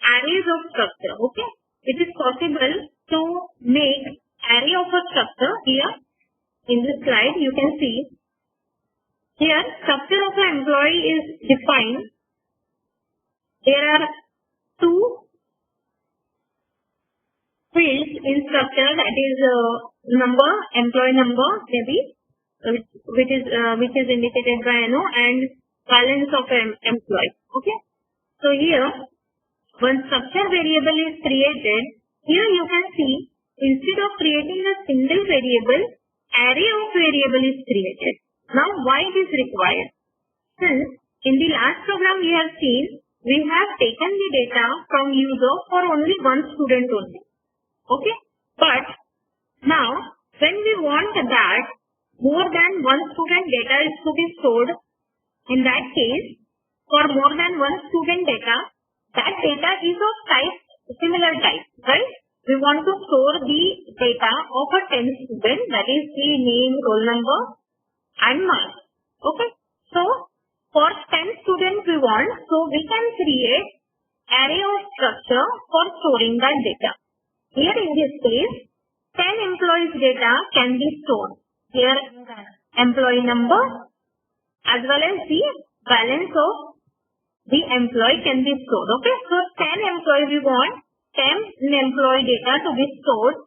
arrays of structure. Okay, it is possible to make array of a structure. Here in this slide you can see here structure of an employee is defined. There are two fields in structure, that is number, employee number maybe, which is indicated by NO, and balance of employee. Okay, so here when structure variable is created, here you can see instead of creating a single variable, array of variable is created. Now why it is required? Since in the last program we have seen we have taken the data from user for only one student only. Okay, but now when we want that more than one student data is to be stored, in that case for more than one student data, that data is of type, similar type, right? We want to store the data of a 10 student, that is the name, roll number and marks. Okay, so for 10 students we want, so we can create array of structure for storing that data. Here in this case, 10 employees data can be stored. Here employee number as well as the balance of the employee can be stored. Okay, so 10 employees we want 10 employee data to be stored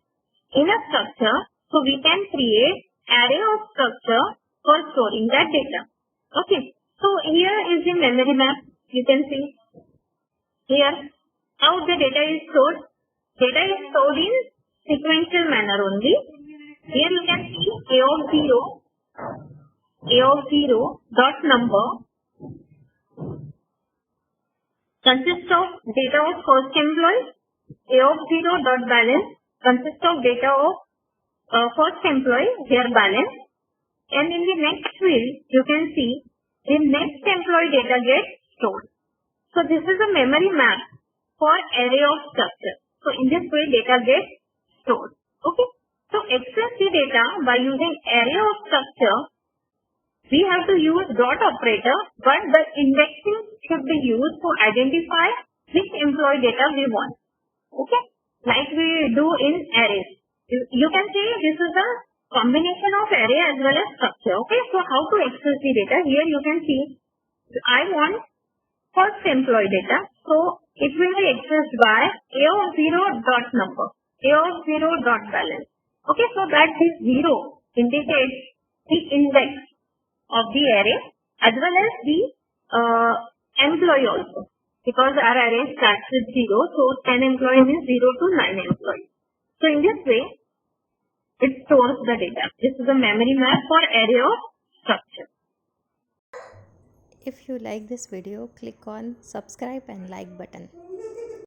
in a structure, so we can create array of structure for storing that data. Okay, so here is the memory map. You can see here how the data is stored. Data is stored in sequential manner only. Here you can see A of 0 dot number consists of data of first employee. A of 0 dot balance consists of data of first employee, here balance, and in the next field you can see the next employee data gets stored. So this is a memory map for array of structure. So in this way data gets stored. Okay, so access the data by using array of structure, we have to use dot operator, but the indexing should be used to identify which employee data we want. Okay, like we do in arrays. You can say this is a combination of array as well as structure. Okay, so how to access the data? Here you can see I want first employee data, so it will be accessed by A of 0 dot number, A of 0 dot balance. Okay, so that this 0 indicates the index of the array as well as the employee also, because our array starts with 0, so 10 employees means 0 to 9 employees. So in this way it stores the data. This is a memory map for array of structure. If you like this video, click on subscribe and like button.